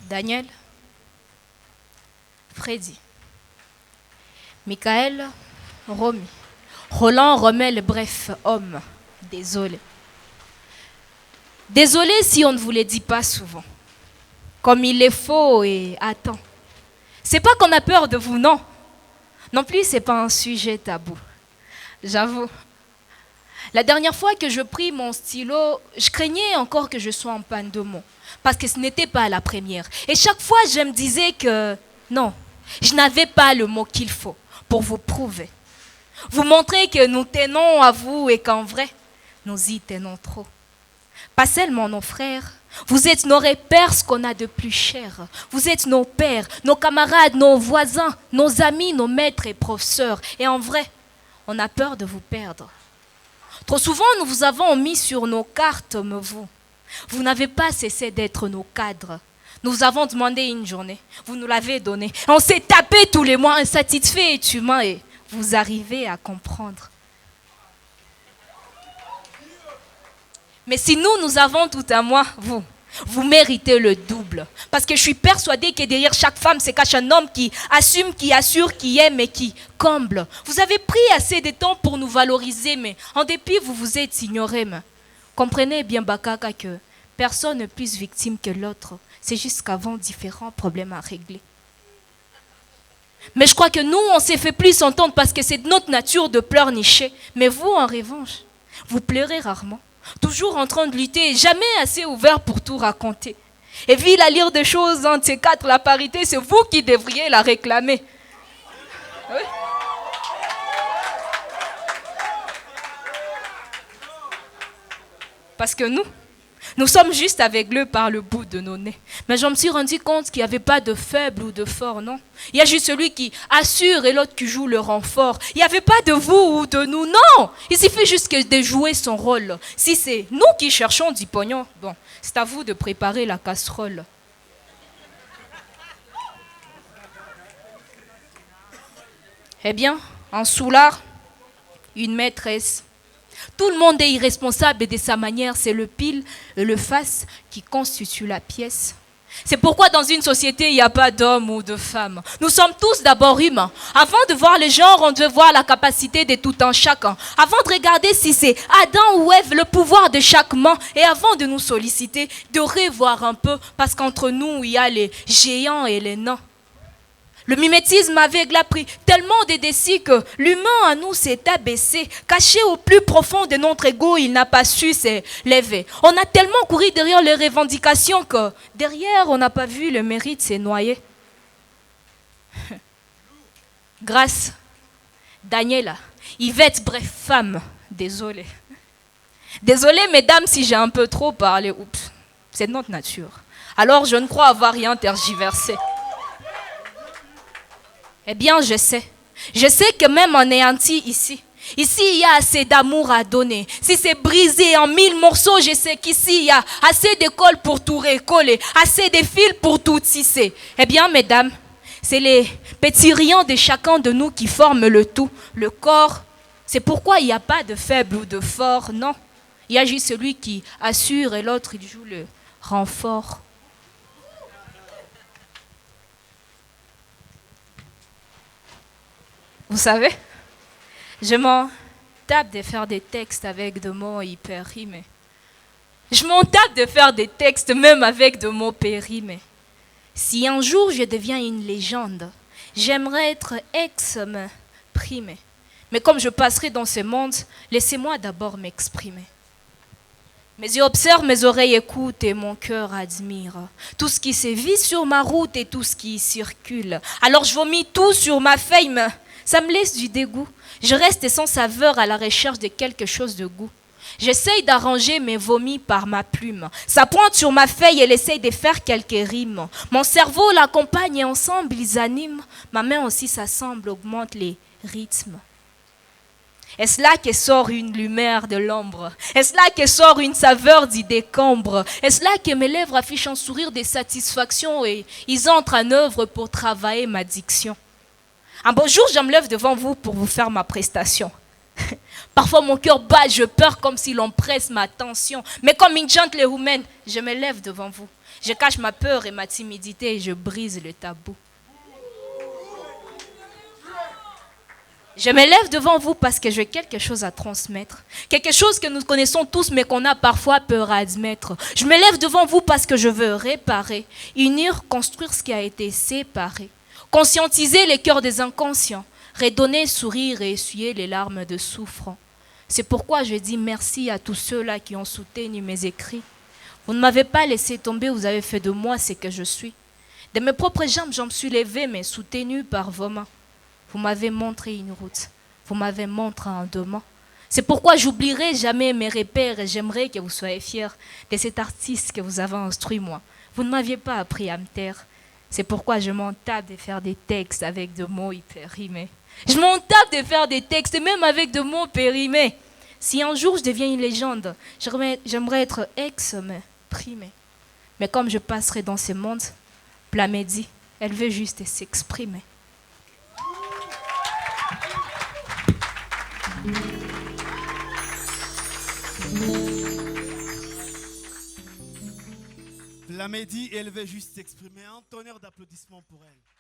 Daniel, Freddy, Michael, Romy, Roland, Rommel, bref, homme, désolé. Désolé si on ne vous le dit pas souvent, comme il est faux et à temps. C'est pas qu'on a peur de vous, non. Non plus, c'est pas un sujet tabou. J'avoue. La dernière fois que je pris mon stylo, je craignais encore que je sois en panne de mots, parce que ce n'était pas la première. Et chaque fois, je me disais que non, je n'avais pas le mot qu'il faut pour vous prouver. Vous montrer que nous tenons à vous et qu'en vrai, nous y tenons trop. Pas seulement nos frères, vous êtes nos repères, ce qu'on a de plus cher. Vous êtes nos pères, nos camarades, nos voisins, nos amis, nos maîtres et professeurs. Et en vrai, on a peur de vous perdre. Trop souvent, nous vous avons mis sur nos cartes, mais vous n'avez pas cessé d'être nos cadres. Nous vous avons demandé une journée, vous nous l'avez donnée. On s'est tapé tous les mois, insatisfait et humain, et vous arrivez à comprendre. Mais si nous avons tout à moi, vous méritez le double. Parce que je suis persuadée que derrière chaque femme se cache un homme qui assume, qui assure, qui aime et qui comble. Vous avez pris assez de temps pour nous valoriser, mais en dépit, vous vous êtes ignorés. Mais comprenez bien, Bakaka, que personne n'est plus victime que l'autre. C'est juste qu'avant, différents problèmes à régler. Mais je crois que nous, on s'est fait plus entendre parce que c'est de notre nature de pleurnicher. Mais vous, en revanche, vous pleurez rarement. Toujours en train de lutter, jamais assez ouvert pour tout raconter. Et vu la lire des choses entre ces quatre, la parité, c'est vous qui devriez la réclamer. Oui. Parce que nous sommes juste aveuglés par le bout de nos nez. Mais je me suis rendu compte qu'il n'y avait pas de faible ou de fort, non. Il y a juste celui qui assure et l'autre qui joue le renfort. Il n'y avait pas de vous ou de nous, non. Il suffit juste de jouer son rôle. Si c'est nous qui cherchons du pognon, bon, c'est à vous de préparer la casserole. Eh bien, un soulard, une maîtresse. Tout le monde est irresponsable et de sa manière, c'est le pile et le face qui constituent la pièce. C'est pourquoi dans une société, il n'y a pas d'homme ou de femme. Nous sommes tous d'abord humains. Avant de voir le genre, on doit voir la capacité de tout un chacun. Avant de regarder si c'est Adam ou Ève, le pouvoir de chaque main. Et avant de nous solliciter, de revoir un peu, parce qu'entre nous, il y a les géants et les nains. Le mimétisme aveugle a pris tellement de décis que l'humain en nous s'est abaissé. Caché au plus profond de notre ego, il n'a pas su s'élever. On a tellement couru derrière les revendications que derrière, on n'a pas vu le mérite s'est noyé. Grâce, Daniela, Yvette, bref, femme, désolée. Désolée, mesdames, si j'ai un peu trop parlé. Oups, c'est notre nature. Alors, je ne crois avoir rien tergiversé. Eh bien, je sais. Je sais que même anéanti ici, il y a assez d'amour à donner. Si c'est brisé en 1000 morceaux, je sais qu'ici, il y a assez de colle pour tout recoller, assez de fils pour tout tisser. Eh bien, mesdames, c'est les petits rayons de chacun de nous qui forment le tout, le corps. C'est pourquoi il n'y a pas de faible ou de fort, non. Il y a juste celui qui assure et l'autre, il joue le renfort. Vous savez, je m'en tape de faire des textes avec des mots hyper rimés. Je m'en tape de faire des textes même avec des mots périmés. Si un jour je deviens une légende, j'aimerais être ex-primé. Mais comme je passerai dans ce monde, laissez-moi d'abord m'exprimer. Mes yeux observent, mes oreilles écoutent et mon cœur admire. Tout ce qui sévit sur ma route et tout ce qui circule. Alors je vomis tout sur ma feuille, mais ça me laisse du dégoût. Je reste sans saveur à la recherche de quelque chose de goût. J'essaye d'arranger mes vomis par ma plume. Ça pointe sur ma feuille, elle essaye de faire quelques rimes. Mon cerveau l'accompagne et ensemble ils animent. Ma main aussi s'assemble, augmente les rythmes. Est-ce là que sort une lumière de l'ombre? Est-ce là que sort une saveur du décombre? Est-ce là que mes lèvres affichent un sourire de satisfaction et ils entrent en œuvre pour travailler ma diction? Un beau jour, je me lève devant vous pour vous faire ma prestation. Parfois, mon cœur bat, je peur comme si l'on presse ma tension. Mais comme une gentlewoman, je me lève devant vous. Je cache ma peur et ma timidité et je brise le tabou. Je me lève devant vous parce que j'ai quelque chose à transmettre. Quelque chose que nous connaissons tous mais qu'on a parfois peur à admettre. Je me lève devant vous parce que je veux réparer, unir, construire ce qui a été séparé. Conscientiser les cœurs des inconscients. Redonner, sourire et essuyer les larmes de souffrance. C'est pourquoi je dis merci à tous ceux-là qui ont soutenu mes écrits. Vous ne m'avez pas laissé tomber, vous avez fait de moi ce que je suis. De mes propres jambes, j'en me suis levée, mais soutenue par vos mains. Vous m'avez montré une route, vous m'avez montré un demain. C'est pourquoi j'oublierai jamais mes repères et j'aimerais que vous soyez fiers de cet artiste que vous avez instruit moi. Vous ne m'aviez pas appris à me taire. C'est pourquoi je m'en tape de faire des textes avec des mots hyper rimés. Je m'en tape de faire des textes même avec des mots périmés. Si un jour je deviens une légende, j'aimerais être ex-primé. Mais comme je passerai dans ce monde, Plamédie, elle veut juste s'exprimer. Plamédie, elle veut juste s'exprimer. Un tonnerre d'applaudissements pour elle.